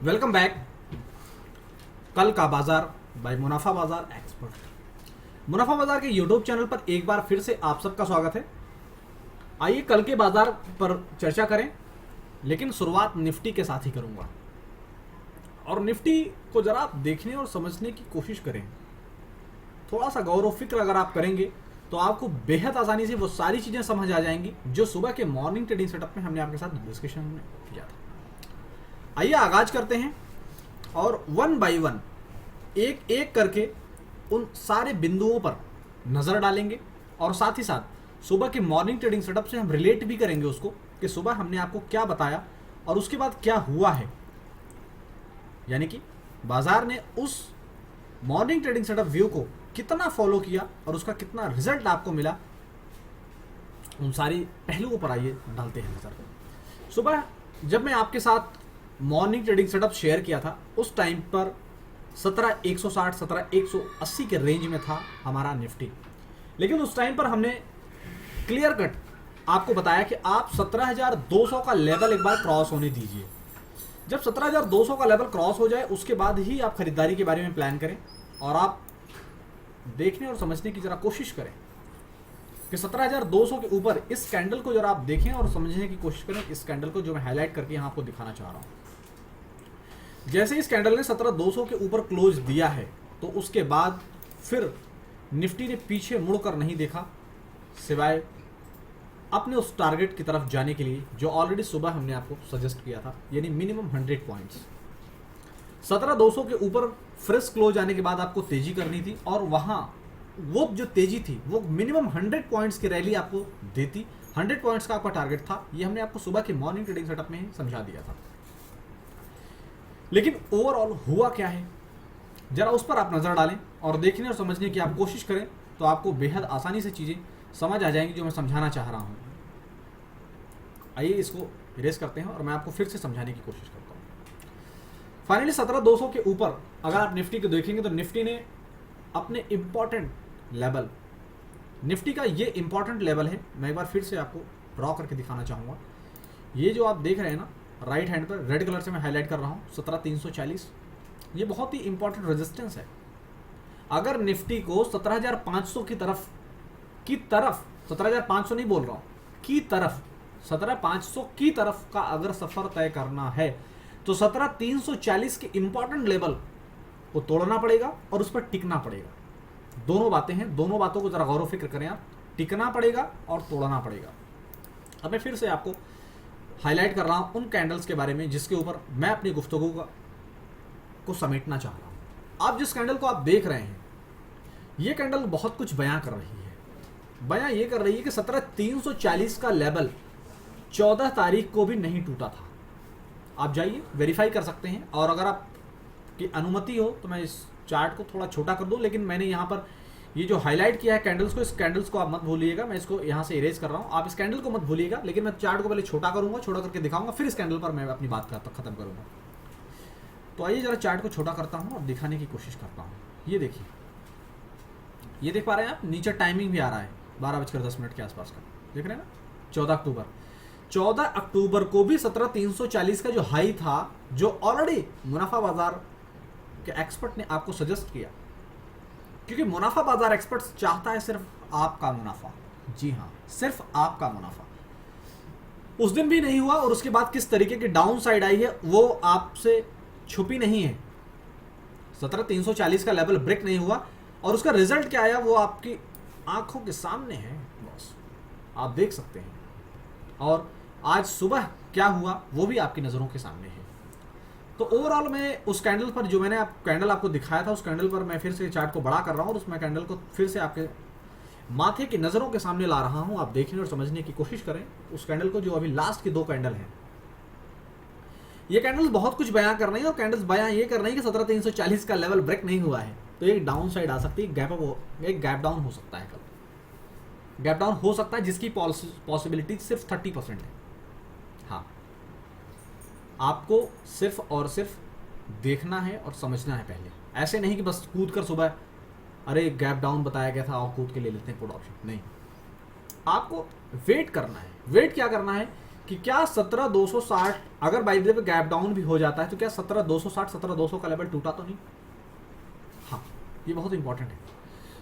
Welcome back. कल का बाजार बाय मुनाफा बाजार एक्सपर्ट। मुनाफा बाजार के यूट्यूब चैनल पर एक बार फिर से आप सबका स्वागत है। आइए कल के बाजार पर चर्चा करें, लेकिन शुरुआत निफ्टी के साथ ही करूंगा। और निफ्टी को जरा आप देखने और समझने की कोशिश करें। थोड़ा सा गौर व फिक्र अगर आप करेंगे तो आपको बेहद आसानी से वो सारी चीजें समझ आ जाएंगी जो सुबह के मॉर्निंग ट्रेडिंग सेटअप में हमने आपके साथ डिस्कशन में किया था। आइए आगाज करते हैं और वन बाय वन एक एक करके उन सारे बिंदुओं पर नजर डालेंगे और साथ ही साथ सुबह के मॉर्निंग ट्रेडिंग सेटअप से हम रिलेट भी करेंगे उसको कि सुबह हमने आपको क्या बताया और उसके बाद क्या हुआ है, यानी कि बाजार ने उस मॉर्निंग ट्रेडिंग सेटअप व्यू को कितना फॉलो किया और उसका कितना रिजल्ट आपको मिला। उन सारी पहलुओं पर आइए डालते हैं नजर। सुबह जब मैं आपके साथ मॉर्निंग ट्रेडिंग सेटअप शेयर किया था उस टाइम पर 17,160 17,180 के रेंज में था हमारा निफ्टी, लेकिन उस टाइम पर हमने क्लियर कट आपको बताया कि आप 17,200 का लेवल एक बार क्रॉस होने दीजिए। जब 17,200 का लेवल क्रॉस हो जाए उसके बाद ही आप खरीदारी के बारे में प्लान करें और आप देखने और समझने की जरा कोशिश करें कि 17,200 के ऊपर इस कैंडल को जरा आप देखें और समझने की कोशिश करें। इस कैंडल को जो मैं हाईलाइट करके यहाँ आपको दिखाना चाह रहा हूँ, जैसे इस कैंडल ने 17,200 के ऊपर क्लोज दिया है तो उसके बाद फिर निफ्टी ने पीछे मुड़कर नहीं देखा सिवाय अपने उस टारगेट की तरफ जाने के लिए जो ऑलरेडी सुबह हमने आपको सजेस्ट किया था, यानी मिनिमम 100 पॉइंट्स। 17,200 के ऊपर फ्रेश क्लोज आने के बाद आपको तेजी करनी थी और वहां वो जो तेजी थी वो मिनिमम 100 पॉइंट्स की रैली आपको देती। 100 पॉइंट्स का आपका टारगेट था, ये हमने आपको सुबह के मॉर्निंग ट्रेडिंग सेटअप में ही समझा दिया था। लेकिन ओवरऑल हुआ क्या है जरा उस पर आप नजर डालें और देखने और समझने की आप कोशिश करें तो आपको बेहद आसानी से चीजें समझ आ जाएंगी जो मैं समझाना चाह रहा हूं। आइए इसको इरेज करते हैं और मैं आपको फिर से समझाने की कोशिश करता हूं। फाइनली 17,200 के ऊपर अगर आप निफ्टी को देखेंगे तो निफ्टी ने अपने इंपॉर्टेंट लेवल, निफ्टी का ये इंपॉर्टेंट लेवल है, मैं एक बार फिर से आपको ड्रॉ करके दिखाना चाहूंगा। ये जो आप देख रहे हैं ना राइट हैंड पर रेड कलर से मैं हाईलाइट कर रहा हूं 17,340, ये बहुत ही इंपॉर्टेंट रेजिस्टेंस है। अगर निफ्टी को 17,500 की तरफ 17,500 नहीं बोल रहा हूं की तरफ 17,500 की तरफ का अगर सफर तय करना है तो 17,340 के इंपॉर्टेंट लेवल को तोड़ना पड़ेगा और उस पर टिकना पड़ेगा। दोनों बातें हैं, दोनों बातों को जरा गौर फिक्र करें आप। टिकना पड़ेगा और तोड़ना पड़ेगा। अब मैं फिर से आपको हाईलाइट कर रहा हूं उन कैंडल्स के बारे में जिसके ऊपर मैं अपनी गुफ्तगू को समेटना चाह रहा हूं। आप जिस कैंडल को आप देख रहे हैं ये कैंडल बहुत कुछ बयां कर रही है। बयां ये कर रही है कि 17,340 का लेवल 14 तारीख को भी नहीं टूटा था। आप जाइए वेरीफाई कर सकते हैं और अगर आपकी अनुमति हो तो मैं इस चार्ट को थोड़ा छोटा कर दूं, लेकिन मैंने यहाँ पर ये जो हाईलाइट किया है कैंडल्स को, इस कैंडल्स को आप मत भूलिएगा। मैं इसको यहाँ से इरेज कर रहा हूँ, आप इस कैंडल को मत भूलिएगा, लेकिन मैं चार्ट को पहले छोटा करूंगा, छोटा करके दिखाऊंगा, फिर इस कैंडल पर मैं अपनी बात खत्म करूंगा। तो आइए जरा चार्ट को छोटा करता हूँ और दिखाने की कोशिश करता हूँ। ये देखिए, ये देख पा रहे हैं आप, नीचे टाइमिंग भी आ रहा है 12:10 के आसपास का, देख रहे हैं ना। 14 अक्टूबर को भी 17,340 का जो हाई था, जो ऑलरेडी मुनाफा बाजार के एक्सपर्ट ने आपको सजेस्ट किया, क्योंकि मुनाफा बाजार एक्सपर्ट चाहता है सिर्फ आपका मुनाफा। जी हाँ, सिर्फ आपका मुनाफा। उस दिन भी नहीं हुआ और उसके बाद किस तरीके की डाउन साइड आई है वो आपसे छुपी नहीं है। 17,340 का लेवल ब्रेक नहीं हुआ और उसका रिजल्ट क्या आया वो आपकी आंखों के सामने है, बॉस आप देख सकते हैं। और आज सुबह क्या हुआ वो भी आपकी नजरों के सामने है। तो ओवरऑल मैं उस कैंडल पर जो मैंने कैंडल आपको दिखाया था उस कैंडल पर मैं फिर से चार्ट को बड़ा कर रहा हूं और उसमें कैंडल को फिर से आपके माथे की नजरों के सामने ला रहा हूं। आप देखने और समझने की कोशिश करें उस कैंडल को जो अभी लास्ट की 2 कैंडल हैं। ये कैंडल्स बहुत कुछ बयां कर रही है और कैंडल्स बयां ये कर रही है कि 17,340 का लेवल ब्रेक नहीं हुआ है तो एक डाउन साइड आ सकती है, एक गैप डाउन हो सकता है। कल गैप डाउन हो सकता है जिसकी पॉसिबिलिटी सिर्फ 30% है। हाँ, आपको सिर्फ और सिर्फ देखना है और समझना है पहले, ऐसे नहीं कि बस कूद कर सुबह अरे गैप डाउन बताया गया था और कूद के ले लेते हैं पुट ऑप्शन। नहीं, आपको वेट करना है। वेट क्या करना है कि क्या 17,260 अगर by the way gap down भी हो जाता है तो क्या 17,260 17,200 का लेवल टूटा तो नहीं? हाँ, ये बहुत इंपॉर्टेंट है।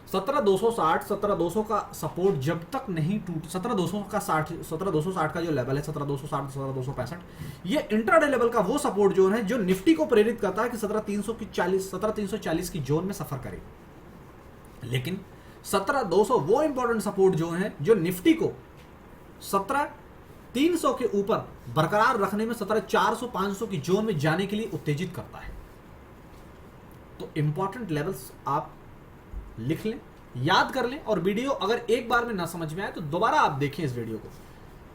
17,260 17,200 का सपोर्ट जब तक नहीं टूट 17,260 का जो लेवल है 17,260 17,265 ये इंट्राडे लेवल का वो सपोर्ट जोन है जो निफ्टी को प्रेरित करता है कि 17,340 की जोन में सफर करे। लेकिन 17,200 वो इंपॉर्टेंट सपोर्ट जोन है जो निफ्टी को 17,300 के ऊपर बरकरार रखने में 17,400 500 की जोन में जाने के लिए उत्तेजित करता है। तो इंपॉर्टेंट लेवल्स आप लिख लें, याद कर लें, और वीडियो अगर एक बार में ना समझ में आए तो दोबारा आप देखें, इस वीडियो को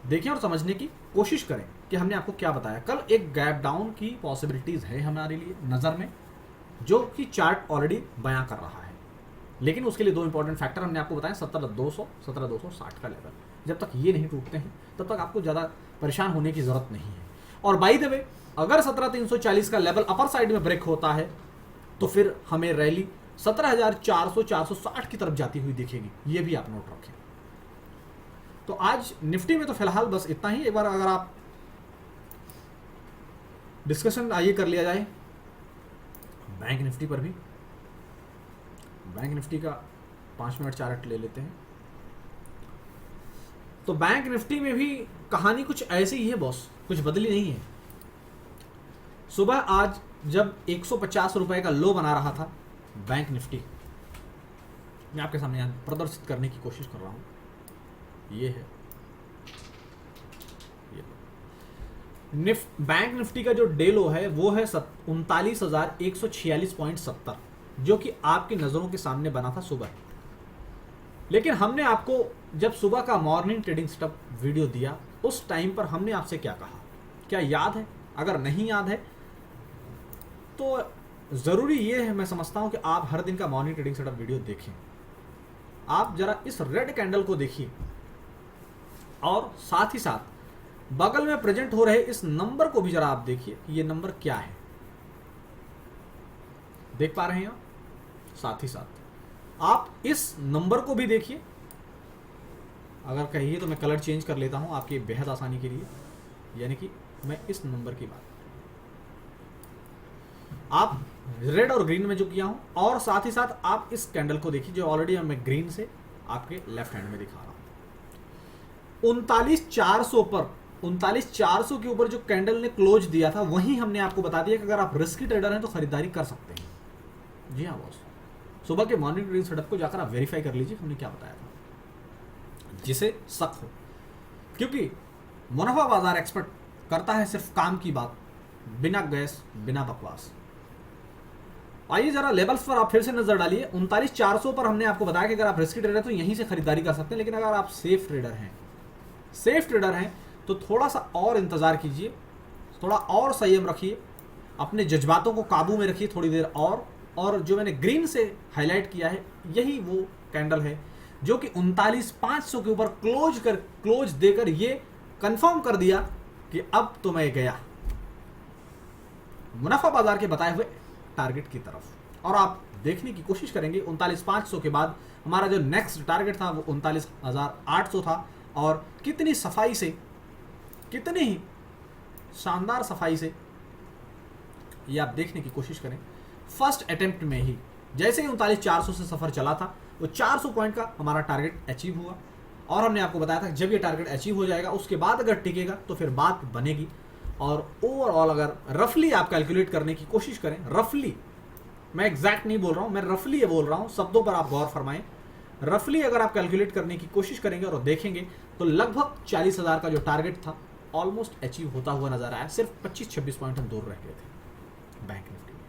देखें और समझने की कोशिश करें कि हमने आपको क्या बताया। कल एक गैप डाउन की पॉसिबिलिटीज है हमारे लिए नज़र में, जो कि चार्ट ऑलरेडी बयां कर रहा है, लेकिन उसके लिए दो इंपॉर्टेंट फैक्टर हमने आपको बताया। 17,200 17,260 का लेवल, जब तक ये नहीं टूटते हैं तब तक आपको ज़्यादा परेशान होने की ज़रूरत नहीं है। और बाय द वे अगर 17,340 का लेवल अपर साइड में ब्रेक होता है तो फिर हमें रैली 17,400 460 की तरफ जाती हुई दिखेगी, ये भी आप नोट रखें। तो आज निफ्टी में तो फिलहाल बस इतना ही। एक बार अगर आप डिस्कशन आइए कर लिया जाए बैंक निफ्टी पर भी। बैंक निफ्टी का 5 मिनट चार्ट ले लेते हैं। तो बैंक निफ्टी में भी कहानी कुछ ऐसी ही है बॉस, कुछ बदली नहीं है। सुबह आज जब 150 रुपए का लो बना रहा था बैंक निफ्टी, मैं आपके सामने प्रदर्शित करने की कोशिश कर रहा हूं, ये है ये बैंक निफ्टी का जो डे लो है वो है 39,146.70, जो कि आपकी नजरों के सामने बना था सुबह। लेकिन हमने आपको जब सुबह का मॉर्निंग ट्रेडिंग सेटअप वीडियो दिया उस टाइम पर हमने आपसे क्या कहा, क्या याद है? अगर नहीं याद है तो ज़रूरी ये है, मैं समझता हूं कि आप हर दिन का मॉर्निंग ट्रेडिंग सेटअप वीडियो देखें। आप जरा इस रेड कैंडल को देखिए और साथ ही साथ बगल में प्रेजेंट हो रहे इस नंबर को भी जरा आप देखिए कि ये नंबर क्या है। देख पा रहे हैं आप? साथ ही साथ आप इस नंबर को भी देखिए। अगर कहिए तो मैं कलर चेंज कर लेता हूं आपकी बेहद आसानी के लिए, यानी कि मैं इस नंबर की बात आप रेड और ग्रीन में जो किया हूं, और साथ ही साथ आप इस कैंडल को देखिए जो ऑलरेडी मैं ग्रीन से आपके लेफ्ट हैंड में दिखा रहा हूं। 39,400 पर 39,400 के ऊपर जो कैंडल ने क्लोज दिया था वहीं हमने आपको बता दिया कि अगर आप रिस्की ट्रेडर हैं तो खरीदारी कर सकते हैं। जी हाँ बॉस, सुबह के मॉर्निंग ट्रेडिंग सेटअप को जाकर आप वेरीफाई कर लीजिए हमने क्या बताया था, जिसे शक हो, क्योंकि मुनाफा बाजार एक्सपर्ट करता है सिर्फ काम की बात, बिना गैस बिना बकवास। आइए जरा लेवल्स पर आप फिर से नजर डालिए। 39,400 पर हमने आपको बताया कि अगर आप रिस्की ट्रेडर हैं तो यहीं से खरीदारी कर सकते हैं, लेकिन अगर आप सेफ ट्रेडर हैं तो थोड़ा सा और इंतजार कीजिए, थोड़ा और संयम रखिए, अपने जज्बातों को काबू में रखिए थोड़ी देर और जो मैंने ग्रीन से हाईलाइट किया है यही वो कैंडल है जो कि 39,500 के ऊपर क्लोज देकर ये कंफर्म कर दिया कि अब तो मैं गया मुनाफा बाजार के बताए हुए टारगेट की तरफ। और आप देखने की कोशिश करेंगे 39,500 के बाद हमारा जो नेक्स्ट टारगेट था वो 39,800 था, और कितनी सफाई से, कितनी ही शानदार सफाई से ये आप देखने की कोशिश करें। फर्स्ट अटेम्प्ट में ही जैसे ही 39,400 से सफर चला था वो 400 पॉइंट का हमारा टारगेट अचीव हुआ, और हमने आपको बताया था कि जब ये टारगेट अचीव हो जाएगा उसके बाद अगर टिकेगा तो फिर बात बनेगी। और ओवरऑल अगर रफली आप कैलकुलेट करने की कोशिश करें, रफली, मैं एग्जैक्ट नहीं बोल रहा हूं, मैं रफली ये बोल रहा हूं, शब्दों पर आप गौर फरमाएं। रफली अगर आप कैलकुलेट करने की कोशिश करेंगे और देखेंगे तो लगभग 40,000 का जो टारगेट था ऑलमोस्ट अचीव होता हुआ नजर आया। सिर्फ 25-26 पॉइंट हम दूर रह गए थे बैंक निफ्टी में।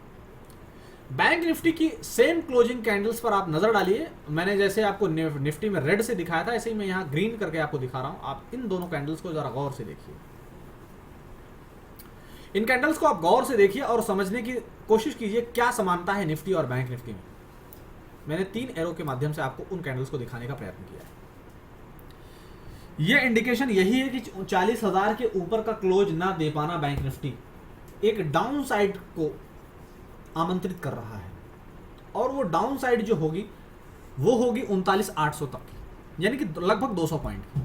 बैंक निफ्टी की सेम क्लोजिंग कैंडल्स पर आप नजर डालिए। मैंने जैसे आपको निफ्टी में रेड से दिखाया था ऐसे ही मैं यहाँ ग्रीन करके आपको दिखा रहा हूं। आप इन दोनों कैंडल्स को जरा गौर से देखिए, इन कैंडल्स को आप गौर से देखिए और समझने की कोशिश कीजिए क्या समानता है निफ्टी और बैंक निफ्टी में। मैंने 3 एरो के माध्यम से आपको उन कैंडल्स को दिखाने का प्रयत्न किया है। यह इंडिकेशन यही है कि 40,000 के ऊपर का क्लोज ना दे पाना बैंक निफ्टी एक डाउन साइड को आमंत्रित कर रहा है, और वो डाउन साइड जो होगी वो होगी 39,800 तक की, यानी कि लगभग 200 पॉइंट की।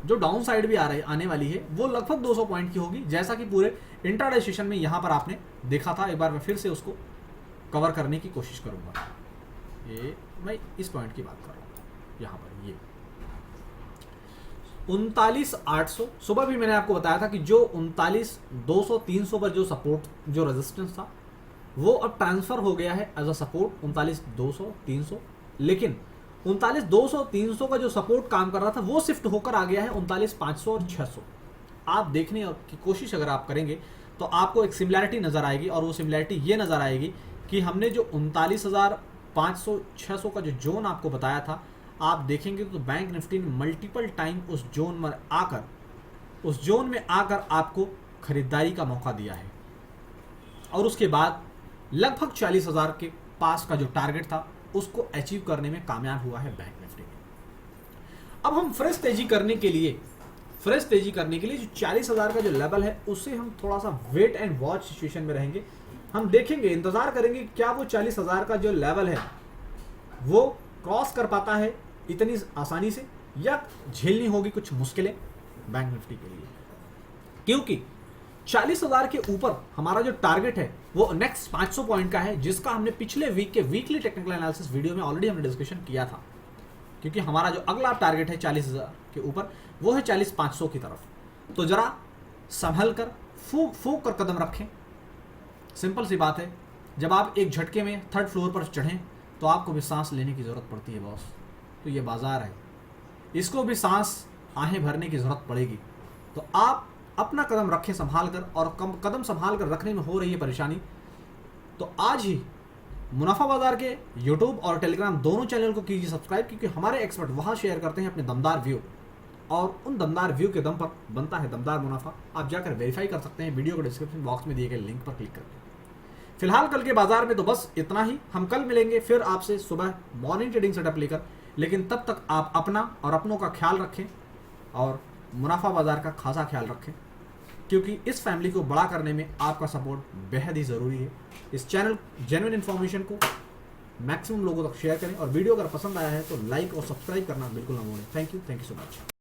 जो डाउन साइड भी आने वाली है वो लगभग 200 पॉइंट की होगी, जैसा कि पूरे इंट्राडे सेशन में यहां पर आपने देखा था। एक बार मैं फिर से उसको कवर करने की कोशिश करूंगा। ये मैं इस पॉइंट की बात कर रहा हूं, यहां पर ये 39,800। सुबह भी मैंने आपको बताया था कि जो 39,200 300 पर जो सपोर्ट, जो रेजिस्टेंस था, वो अब ट्रांसफर हो गया है एज अ सपोर्ट 39,200 300। लेकिन 39,200 300 का जो सपोर्ट काम कर रहा था वो शिफ्ट होकर आ गया है 39,500 और 600। आप देखने की कोशिश अगर आप करेंगे तो आपको एक सिमिलैरिटी नजर आएगी, और वो सिमिलैरिटी ये नजर आएगी कि हमने जो 39,500 600 का जो जोन आपको बताया था, आप देखेंगे तो बैंक निफ्टी ने मल्टीपल टाइम उस जोन में आकर आपको खरीदारी का मौका दिया है, और उसके बाद लगभग 40,000 के पास का जो टारगेट था उसको अचीव करने में कामयाब हुआ है बैंक निफ्टी में। अब हम फ्रेश तेजी करने के लिए जो 40,000 का जो लेवल है उससे हम थोड़ा सा वेट एंड वॉच सिचुएशन में रहेंगे। हम देखेंगे, इंतजार करेंगे क्या वो 40,000 का जो लेवल है वो क्रॉस कर पाता है इतनी आसानी से, या झेलनी होगी कुछ मुश्किलें बैंक निफ्टी के लिए। क्योंकि 40,000 के ऊपर हमारा जो टारगेट है वो नेक्स्ट 500 पॉइंट का है, जिसका हमने पिछले वीक के वीकली टेक्निकल एनालिसिस वीडियो में ऑलरेडी हमने डिस्कशन किया था। क्योंकि हमारा जो अगला टारगेट है 40,000 के ऊपर वो है 40,500 की तरफ। तो जरा संभल कर फूक कर कदम रखें। सिंपल सी बात है, जब आप एक झटके में 3rd फ्लोर पर चढ़ें तो आपको भी सांस लेने की जरूरत पड़ती है बॉस। तो ये बाजार है, इसको भी सांस आहें भरने की जरूरत पड़ेगी। तो आप अपना कदम रखें संभाल कर, और कदम संभाल कर रखने में हो रही है परेशानी तो आज ही मुनाफा बाजार के यूट्यूब और टेलीग्राम दोनों चैनल को कीजिए सब्सक्राइब, क्योंकि हमारे एक्सपर्ट वहां शेयर करते हैं अपने दमदार व्यू, और उन दमदार व्यू के दम पर बनता है दमदार मुनाफा। आप जाकर वेरीफाई कर सकते हैं वीडियो के डिस्क्रिप्शन बॉक्स में दिए गए लिंक पर क्लिक करके। फिलहाल कल के बाजार में तो बस इतना ही। हम कल मिलेंगे फिर आपसे सुबह मॉर्निंग ट्रेडिंग सेटअप लेकर, लेकिन तब तक आप अपना और अपनों का ख्याल रखें और मुनाफा बाजार का खासा ख्याल रखें, क्योंकि इस फैमिली को बड़ा करने में आपका सपोर्ट बेहद ही ज़रूरी है। इस चैनल जेन्युइन इन्फॉर्मेशन को मैक्सिमम लोगों तक शेयर करें, और वीडियो अगर पसंद आया है तो लाइक और सब्सक्राइब करना बिल्कुल ना भूलें। Thank you so much.